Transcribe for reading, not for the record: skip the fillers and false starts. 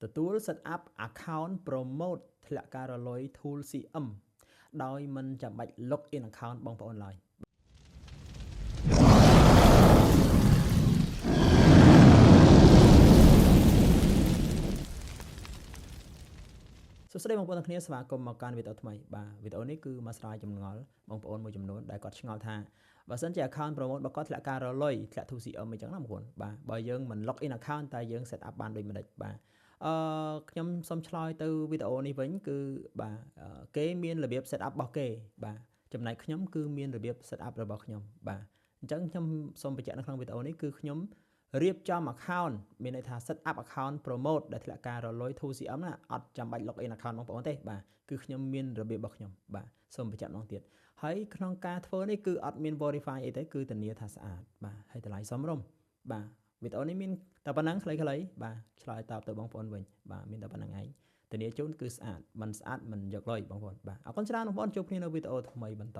ទទួល set up account promote ធ្លាក់ការរលុយ tool CM ដោយមិនចាំបាច់ log in account បងប្អូនឡើយសួស្តីបងប្អូនទាំងគ្នាស្វាគមន៍មកកាន់វីដេអូថ្មីបាទវីដេអូនេះគឺមកស្រាវចម្ងល់បងប្អូនមួយចំនួនដែលគាត់ឆ្ងល់ថាបើសិនជា account promote របស់គាត់ធ្លាក់ការរលុយធ្លាក់ 2CM អញ្ចឹងណាបងប្អូនបាទបើយើងមិន log in account តែយើង set up បានដូចម្ដេចបាទខ្ញុំសូមឆ្លើយទៅវីដេអូនេះវិញគឺបាទគេមានរបៀប set up របស់គេបាទចំណែកខ្ញុំគឺមានរបៀប set up របស់ខ្ញុំបាទអញ្ចឹងខ្ញុំសូមបញ្ជាក់នៅក្នុងវីដេអូនេះគឺខ្ញុំរៀបចំ account មានន័យថា set up account promote ដែលធ្លាក់ការរលុយ 2CM ណាអត់ចាំបាច់ log in account បងប្អូនទេបាទគឺខ្ញុំមានរបៀបរបស់ខ្ញុំបាទសូមបញ្ជាក់ម្ដងទៀតហើយក្នុងការធ្វើនេះគឺអត់មាន verify អីទេគឺធានាថាស្អាតបាទហើយតម្លៃសមរម្យបាទវីដេអូនេះមានតែប៉ុណ្ណឹងខ្លីៗបាទឆ្លើយតបទៅបងប្អូនវិញបាទមានតែប៉ុណ្្នឹងឯងធានាជូនគឺស្អាតមិនស្អាតមិនយកលុយបងប្អូនបាទអរគុណច្រើនបងប្អូនជួបគ្នានៅវីដេអូថ្មីបន្ត